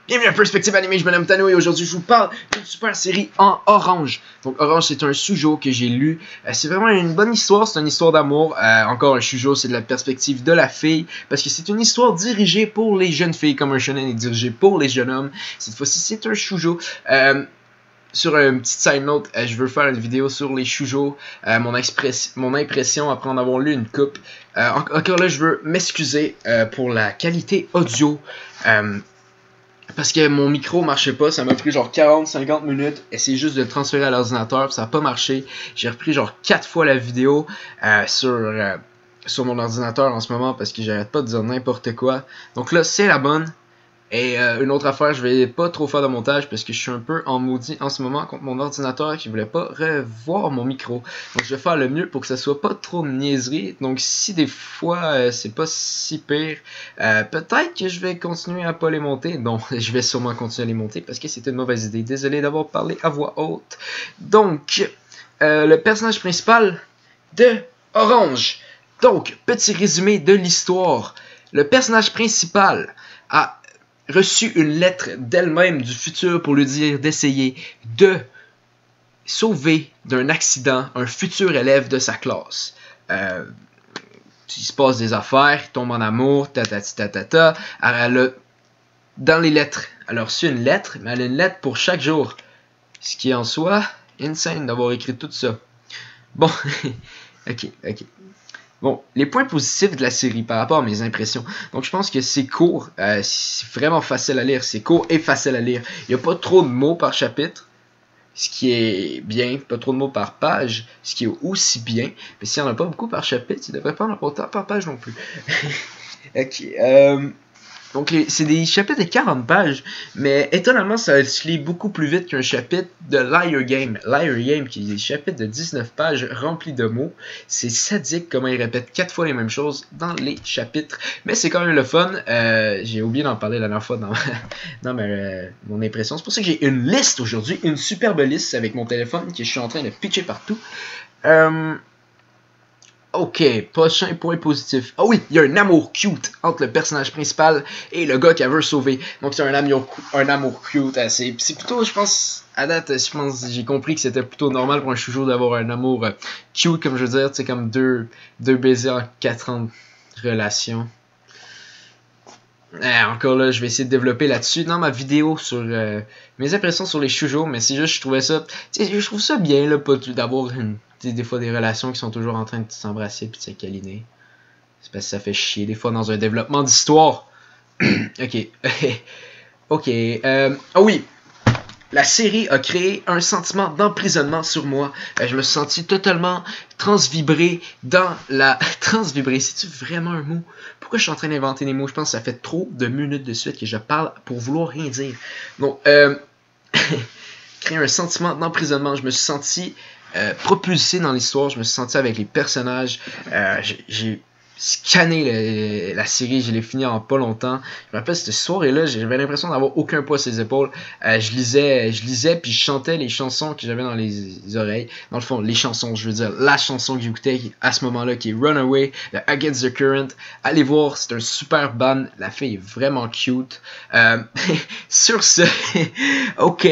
Bienvenue à Perspective Animée, je m'appelle Tano et aujourd'hui je vous parle d'une super série en Orange. Donc Orange, c'est un shoujo que j'ai lu. C'est vraiment une bonne histoire, c'est une histoire d'amour. Encore un shoujo, c'est de la perspective de la fille. Parce que c'est une histoire dirigée pour les jeunes filles, comme un shonen est dirigé pour les jeunes hommes. Cette fois-ci, c'est un shoujo. Sur une petite side note, je veux faire une vidéo sur les shoujo, mon impression après en avoir lu une coupe. Encore là, je veux m'excuser pour la qualité audio. Parce que mon micro marchait pas, ça m'a pris genre 40-50 minutes, essayer juste de le transférer à l'ordinateur, ça a pas marché. J'ai repris genre 4 fois la vidéo sur mon ordinateur en ce moment parce que j'arrête pas de dire n'importe quoi. Donc là, c'est la bonne. Et une autre affaire, je vais pas trop faire de montage parce que je suis un peu en maudit en ce moment contre mon ordinateur qui voulait pas revoir mon micro. Donc je vais faire le mieux pour que ça soit pas trop de niaiserie. Donc si des fois c'est pas si pire, peut-être que je vais continuer à pas les monter. Non, je vais sûrement continuer à les monter parce que c'était une mauvaise idée. Désolé d'avoir parlé à voix haute. Donc, le personnage principal de Orange. Donc, petit résumé de l'histoire. Le personnage principal a reçu une lettre d'elle-même du futur pour lui dire d'essayer de sauver d'un accident un futur élève de sa classe. Il se passe des affaires, il tombe en amour, ta. Dans les lettres, elle a reçu une lettre, mais elle a une lettre pour chaque jour. Ce qui est en soi insane d'avoir écrit tout ça. Bon, ok. Bon, les points positifs de la série par rapport à mes impressions. Donc, je pense que c'est court, c'est vraiment facile à lire. C'est court et facile à lire. Il n'y a pas trop de mots par chapitre, ce qui est bien. Pas trop de mots par page, ce qui est aussi bien. Mais s'il n'y en a pas beaucoup par chapitre, il ne devrait pas en avoir autant par page non plus. Ok, donc, c'est des chapitres de 40 pages, mais étonnamment, ça se lit beaucoup plus vite qu'un chapitre de Liar Game. Liar Game, qui est des chapitres de 19 pages remplis de mots. C'est sadique comment il répète 4 fois les mêmes choses dans les chapitres, mais c'est quand même le fun. J'ai oublié d'en parler la dernière fois dans mon impression. C'est pour ça que j'ai une liste aujourd'hui, une superbe liste avec mon téléphone que je suis en train de pitcher partout. Ok, prochain point positif. Ah oui, il y a un amour cute entre le personnage principal et le gars qu'elle veut sauver. Donc c'est un amour cute. C'est plutôt, je pense, à date, j'ai compris que c'était plutôt normal pour un shoujo d'avoir un amour cute, comme je veux dire, tu sais, comme deux baisers en 4 ans de relation. Encore là, je vais essayer de développer là-dessus dans ma vidéo sur mes impressions sur les shoujo, mais c'est juste, je trouvais ça, tu sais, je trouve ça bien là, pas d'avoir des fois des relations qui sont toujours en train de s'embrasser puis de se câliner. C'est parce que ça fait chier des fois dans un développement d'histoire. Ok. Ok. Ah oui. La série a créé un sentiment d'emprisonnement sur moi. Je me suis senti totalement transvibré dans la... Transvibré, c'est-tu vraiment un mot? Pourquoi je suis en train d'inventer des mots? Je pense que ça fait trop de minutes de suite que je parle pour vouloir rien dire. Donc, créer un sentiment d'emprisonnement. Je me suis senti propulsé dans l'histoire. Je me suis senti avec les personnages. J'ai scanné la série, je l'ai fini en pas longtemps. Je me rappelle cette soirée-là, j'avais l'impression d'avoir aucun poids sur les épaules. Je lisais puis je chantais les chansons que j'avais dans les oreilles. Dans le fond, les chansons, je veux dire, la chanson que j'écoutais à ce moment-là qui est Runaway de Against the Current. Allez voir, c'est un super band. La fille est vraiment cute. Sur ce, ok.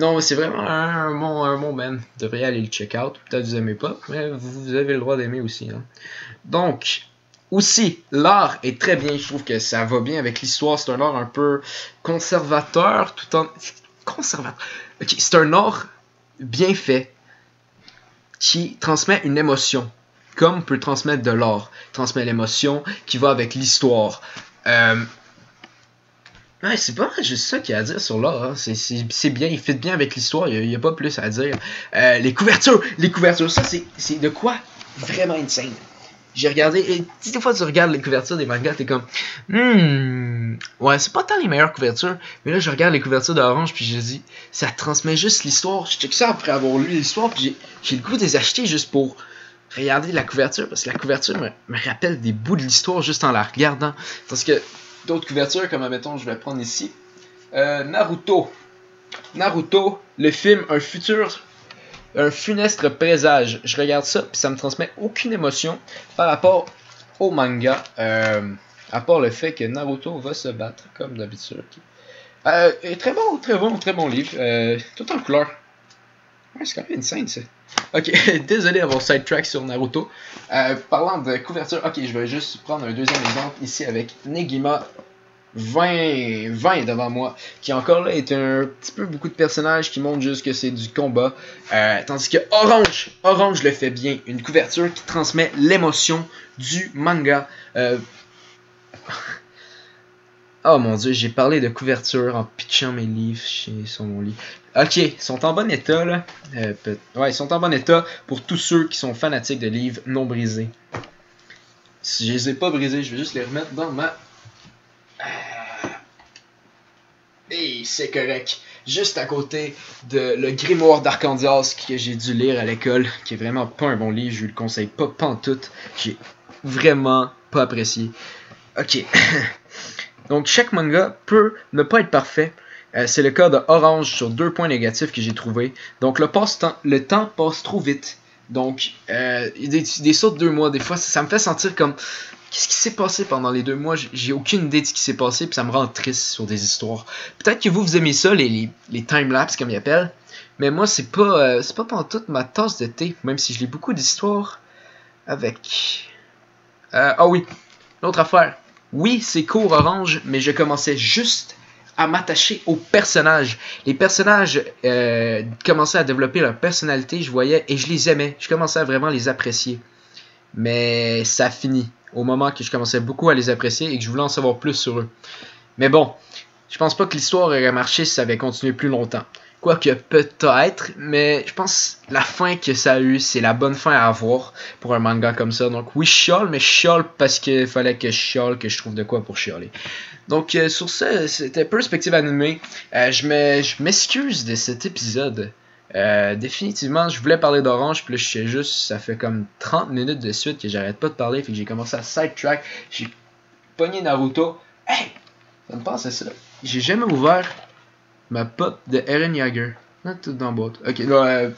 Non, c'est vraiment un bon band. Vous devriez aller le check out. Peut-être que vous aimez pas, mais vous avez le droit d'aimer aussi. Hein. Donc, aussi, l'art est très bien. Je trouve que ça va bien avec l'histoire. C'est un art un peu conservateur, tout en... Conservateur. Ok, c'est un art bien fait qui transmet une émotion, comme peut transmettre de l'art. Transmet l'émotion qui va avec l'histoire. Ouais, c'est pas juste ça qu'il y a à dire sur l'art. Hein. C'est bien, il fit bien avec l'histoire. Il n'y a pas plus à dire. Les couvertures, ça c'est de quoi vraiment insane. J'ai regardé, et des fois tu regardes les couvertures des mangas, t'es comme, ouais, c'est pas tant les meilleures couvertures, mais là je regarde les couvertures d'Orange, puis je dis, ça transmet juste l'histoire. Je check ça après avoir lu l'histoire, puis j'ai le goût de les acheter juste pour regarder la couverture, parce que la couverture me rappelle des bouts de l'histoire juste en la regardant. Parce que d'autres couvertures, comme admettons, je vais prendre ici, Naruto, le film, un funeste présage. Je regarde ça, puis ça me transmet aucune émotion par rapport au manga, à part le fait que Naruto va se battre, comme d'habitude. Très bon livre. Tout en couleur. Ouais, c'est quand même une scène, ça. Ok, désolé d'avoir sidetrack sur Naruto. Parlant de couverture, ok, je vais juste prendre un deuxième exemple ici avec Negima 20 devant moi, qui encore là est un petit peu beaucoup de personnages qui montrent juste que c'est du combat. Tandis que Orange le fait bien. Une couverture qui transmet l'émotion du manga. Oh mon dieu, j'ai parlé de couverture en pitchant mes livres sur mon lit. Ok, ils sont en bon état là. Ouais, ils sont en bon état pour tous ceux qui sont fanatiques de livres non brisés. Si je les ai pas brisés, je vais juste les remettre dans ma... Et c'est correct. Juste à côté de le grimoire d'Arcandias que j'ai dû lire à l'école, qui est vraiment pas un bon livre, je le conseille pas pantoute. J'ai vraiment pas apprécié. Ok. Donc chaque manga peut ne pas être parfait. C'est le cas de Orange sur 2 points négatifs que j'ai trouvé. Donc le temps passe trop vite. Donc des sauts de 2 mois, des fois ça me fait sentir comme qu'est-ce qui s'est passé pendant les 2 mois. J'ai aucune idée de ce qui s'est passé, puis ça me rend triste sur des histoires. Peut-être que vous aimez ça, les timelapses comme ils appellent. Mais moi c'est pas pantoute ma tasse de thé, même si je lis beaucoup d'histoires avec. Ah oui, l'autre affaire. Oui, c'est court Orange, mais je commençais juste à m'attacher aux personnages. Les personnages commençaient à développer leur personnalité, je voyais, et je les aimais. Je commençais à vraiment les apprécier. Mais ça finit au moment que je commençais beaucoup à les apprécier et que je voulais en savoir plus sur eux. Mais bon, je pense pas que l'histoire aurait marché si ça avait continué plus longtemps. Quoique peut-être, mais je pense la fin que ça a eu, c'est la bonne fin à avoir pour un manga comme ça. Donc oui, je chiale, mais je chiale parce qu'il fallait que je chiale, que je trouve de quoi pour chialer. Donc sur ça, c'était Perspective Animée. Je m'excuse de cet épisode. Définitivement, je voulais parler d'Orange, puis là je sais juste, ça fait comme 30 minutes de suite que j'arrête pas de parler, fait que j'ai commencé à sidetrack. J'ai pogné Naruto. Hey! Ça me passe à ça. J'ai jamais ouvert ma pop de Eren Jaeger. Tout dans la boîte. Ok, là,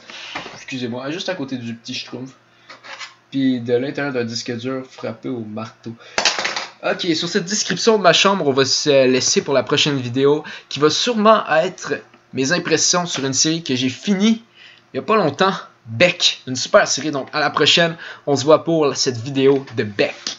excusez-moi, juste à côté du petit schtroumpf. Puis de l'intérieur d'un disque dur frappé au marteau. Ok, sur cette description de ma chambre, on va se laisser pour la prochaine vidéo, qui va sûrement être mes impressions sur une série que j'ai finie il y a pas longtemps, Beck. Une super série, donc à la prochaine, on se voit pour cette vidéo de Beck.